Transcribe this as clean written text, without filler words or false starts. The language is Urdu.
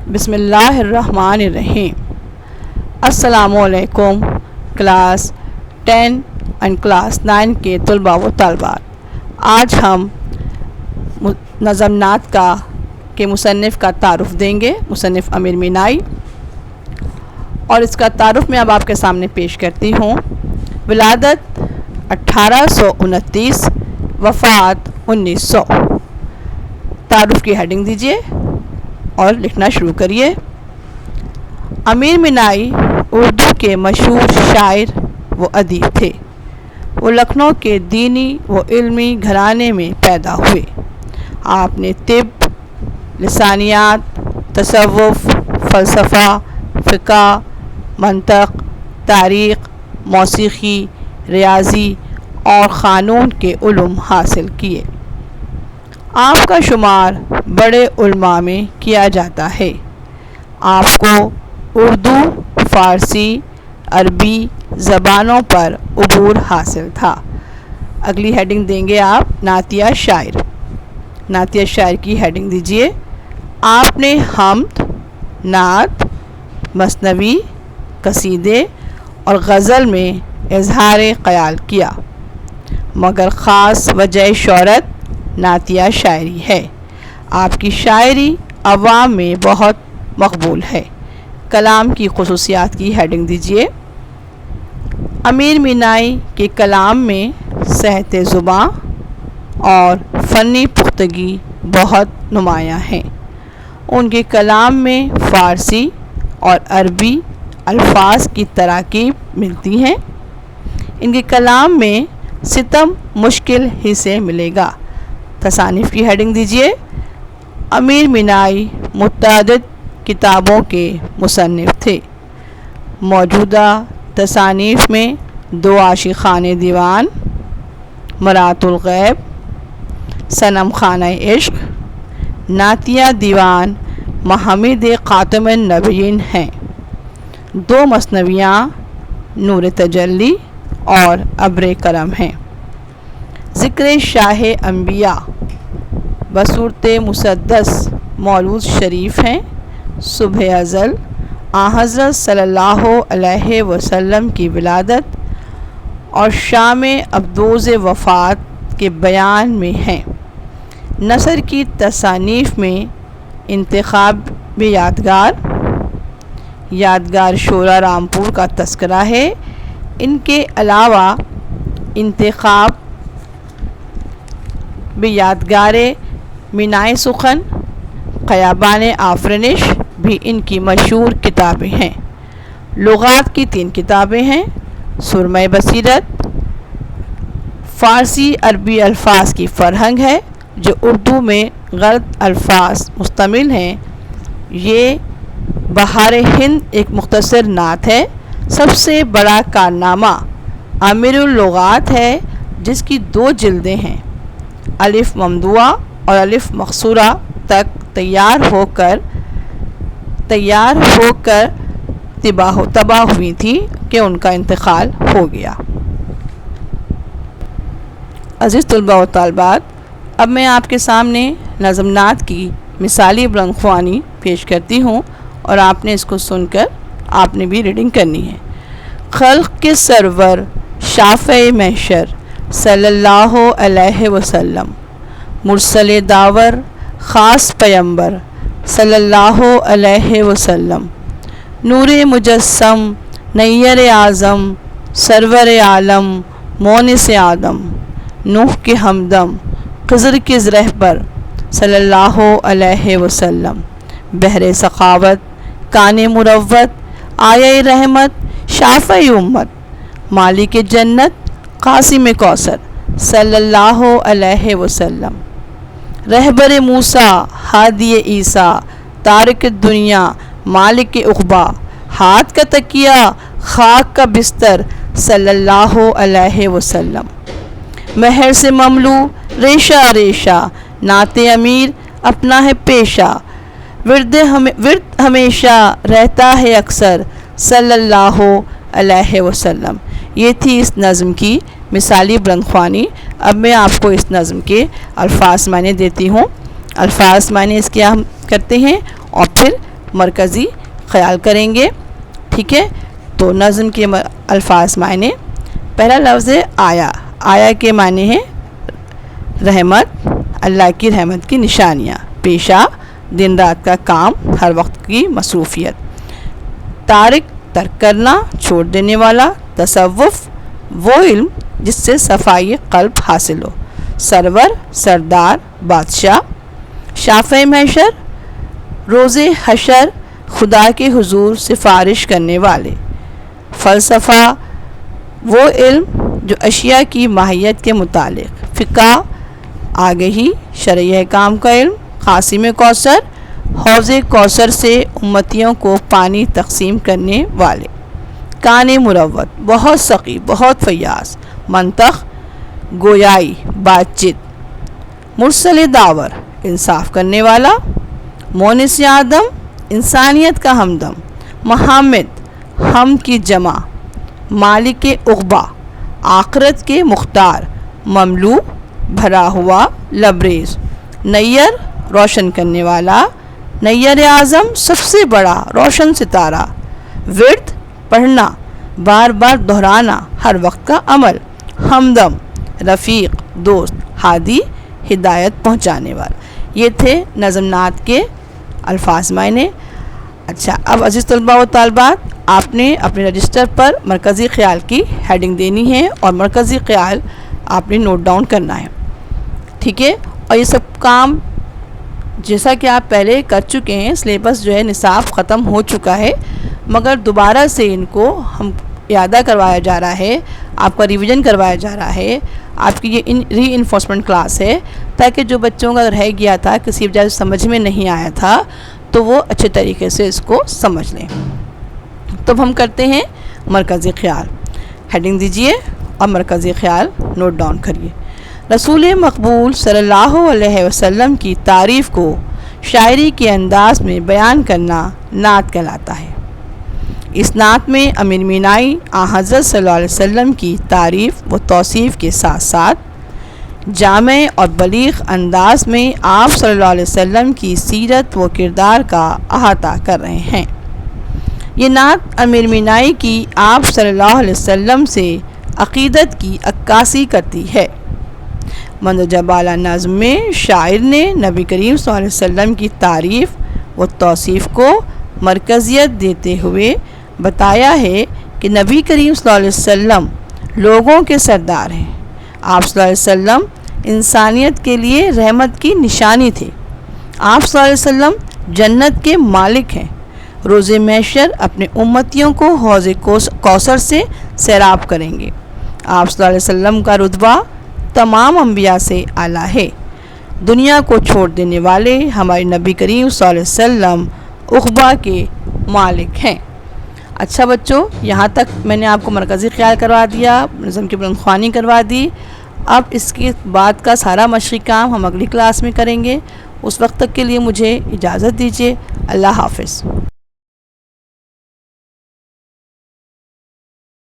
بسم اللہ الرحمن الرحیم۔ السلام علیکم کلاس 10 اینڈ کلاس 9 کے طلباء و طالبات۔ آج ہم نظم نعت کے مصنف کا تعارف دیں گے، مصنف امیر مینائی، اور اس کا تعارف میں اب آپ کے سامنے پیش کرتی ہوں۔ ولادت 1829، وفات 1900۔ تعارف کی ہیڈنگ دیجیے اور لکھنا شروع کریے۔ امیر مینائی اردو کے مشہور شاعر و ادیب تھے۔ وہ لکھنؤ کے دینی و علمی گھرانے میں پیدا ہوئے۔ آپ نے طب، لسانیات، تصوف، فلسفہ، فقہ، منطق، تاریخ، موسیقی، ریاضی اور قانون کے علوم حاصل کیے۔ آپ کا شمار بڑے علماء میں کیا جاتا ہے۔ آپ کو اردو، فارسی، عربی زبانوں پر عبور حاصل تھا۔ اگلی ہیڈنگ دیں گے آپ نعتیہ شاعر۔ نعتیہ شاعر کی ہیڈنگ دیجیے۔ آپ نے حمد، نعت، مثنوی، قصیدے اور غزل میں اظہار خیال کیا، مگر خاص وجہ شہرت نعتیہ شاعری ہے۔ آپ کی شاعری عوام میں بہت مقبول ہے۔ کلام کی خصوصیات کی ہیڈنگ دیجیے۔ امیر مینائی کے کلام میں صحت زباں اور فنی پختگی بہت نمایاں ہیں۔ ان کے کلام میں فارسی اور عربی الفاظ کی تراکیب ملتی ہیں۔ ان کے کلام میں ستم مشکل ہی سے ملے گا۔ تصانیف کی ہیڈنگ دیجیے۔ امیر مینائی متعدد کتابوں کے مصنف تھے۔ موجودہ تصانیف میں دو عاشقانہ دیوان، مرات الغیب، صنم خانہ عشق، نعتیہ دیوان محمد خاتم النبیین ہیں۔ دو مثنویاں نور تجلی اور ابر کرم ہیں۔ ذکر شاہ انبیاء بصورت مسدس مولود شریف ہیں۔ صبح ازل حضرت صلی اللہ علیہ وسلم کی ولادت اور شام ابدوز وفات کے بیان میں ہیں۔ نثر کی تصانیف میں انتخاب یادگار شورا رامپور کا تذکرہ ہے۔ ان کے علاوہ انتخاب یادگار مینائی سخن، خیابان آفرینش بھی ان کی مشہور کتابیں ہیں۔ لغات کی 3 کتابیں ہیں۔ سرمہ بصیرت فارسی عربی الفاظ کی فرہنگ ہے جو اردو میں غلط الفاظ مشتمل ہیں۔ یہ بہار ہند ایک مختصر نعت ہے۔ سب سے بڑا کارنامہ امیر اللغات ہے جس کی 2 جلدیں ہیں۔ الف ممدوعہ اور الف مقصورہ تک تیار ہو کر تباہ ہوئی تھی کہ ان کا انتقال ہو گیا۔ عزیز طلباء و طالبات، اب میں آپ کے سامنے نظم نعت کی مثالی بلند خوانی پیش کرتی ہوں اور آپ نے اس کو سن کر آپ نے بھی ریڈنگ کرنی ہے۔ خلق کے سرور شافع محشر صلی اللہ علیہ وسلم، مرسل داور خاص پیمبر صلی اللہ علیہ وسلم، نور مجسم نیر اعظم سرور عالم مونس آدم، نوح کے ہمدم خضر کے رہبر صلی اللہ علیہ وسلم، بحر سخاوت کان مروت آیہ رحمت شافع امت، مالک جنت قاسم کوثر صلی اللہ علیہ وسلم، رہبر موسیٰ ہادی عیسیٰ تارک دنیا مالک عقبہ، ہاتھ کا تکیہ خاک کا بستر صلی اللہ علیہ وسلم، مہر سے مملو ریشہ ریشہ نعت امیر اپنا ہے پیشہ، ورد ہمیشہ رہتا ہے اکثر صلی اللہ علیہ وسلم۔ یہ تھی اس نظم کی مثالی بلند خوانی۔ اب میں آپ کو اس نظم کے الفاظ معنی دیتی ہوں۔ الفاظ معنی اس کے ہم کرتے ہیں اور پھر مرکزی خیال کریں گے. ٹھیک ہے, تو نظم کے الفاظ معنی. پہلا لفظ ہے آیا. آیا کے معنی ہے رحمت, اللہ کی رحمت کی نشانیاں. پیشہ, دن رات کا کام, ہر وقت کی مصروفیت. تارک, ترک کرنا, چھوڑ دینے والا. تصوف, وہ علم جس سے صفائی قلب حاصل ہو. سرور, سردار, بادشاہ. شافع محشر, روز حشر خدا کے حضور سفارش کرنے والے. فلسفہ, وہ علم جو اشیاء کی ماہیت کے متعلق. فقہ, آگہی, شرعی احکام کا علم. قاسم کوثر, حوض کوثر سے امتیوں کو پانی تقسیم کرنے والے. کان مروت, بہت سقی, بہت فیاض. منطق, گویائی, بات چیت. مرسل داور, انصاف کرنے والا. مونس آدم, انسانیت کا ہمدم. محمد, ہم کی جمع. مالک عقبہ, آخرت کے مختار. مملو, بھرا ہوا, لبریز. نیر, روشن کرنے والا. نیر اعظم, سب سے بڑا روشن ستارہ. ورد, پڑھنا, بار بار دہرانا, ہر وقت کا عمل. ہمدم, رفیق, دوست. ہادی, ہدایت پہنچانے والا. یہ تھے نظم نعت کے الفاظ معنی. اچھا, اب عزیز طلباء و طالبات, آپ نے اپنے رجسٹر پر مرکزی خیال کی ہیڈنگ دینی ہے اور مرکزی خیال آپ نے نوٹ ڈاؤن کرنا ہے. ٹھیک ہے, اور یہ سب کام جیسا کہ آپ پہلے کر چکے ہیں. سلیبس جو ہے نصاب ختم ہو چکا ہے, مگر دوبارہ سے ان کو ہم اعادہ کروایا جا رہا ہے, آپ کا ریویژن کروایا جا رہا ہے. آپ کی یہ ری انفورسمنٹ کلاس ہے تاکہ جو بچوں کا رہ گیا تھا, کسی وجہ سے سمجھ میں نہیں آیا تھا, تو وہ اچھے طریقے سے اس کو سمجھ لیں. تو ہم کرتے ہیں مرکزی خیال. ہیڈنگ دیجئے اور مرکزی خیال نوٹ ڈاؤن کریے. رسول مقبول صلی اللہ علیہ وسلم کی تعریف کو شاعری کے انداز میں بیان کرنا نعت کہلاتا ہے. اس نعت میں امیر مینائی حضرت صلی اللہ علیہ وسلم کی تعریف و توصیف کے ساتھ ساتھ جامع اور بلیغ انداز میں آپ صلی اللہ علیہ وسلم کی سیرت و کردار کا احاطہ کر رہے ہیں. یہ نعت امیر مینائی کی آپ صلی اللہ علیہ وسلم سے عقیدت کی عکاسی کرتی ہے. مندرجہ بالا نظم میں شاعر نے نبی کریم صلی اللہ علیہ وسلم کی تعریف و توصیف کو مرکزیت دیتے ہوئے بتایا ہے کہ نبی کریم صلی اللہ علیہ وسلم لوگوں کے سردار ہیں. آپ صلی اللہ علیہ وسلم انسانیت کے لیے رحمت کی نشانی تھے. آپ صلی اللہ علیہ وسلم جنت کے مالک ہیں. روز محشر اپنے امتیوں کو حوض کوثر سے سیراب کریں گے. آپ صلی اللہ علیہ وسلم کا رتبہ تمام انبیاء سے اعلیٰ ہے. دنیا کو چھوڑ دینے والے ہمارے نبی کریم صلی اللہ علیہ وسلم عقبہ کے مالک ہیں. اچھا بچوں, یہاں تک میں نے آپ کو مرکزی خیال کروا دیا, نظم کی بلند خوانی کروا دی. اب اس کے بعد کا سارا مشقی کام ہم اگلی کلاس میں کریں گے. اس وقت تک کے لیے مجھے اجازت دیجیے. اللہ حافظ.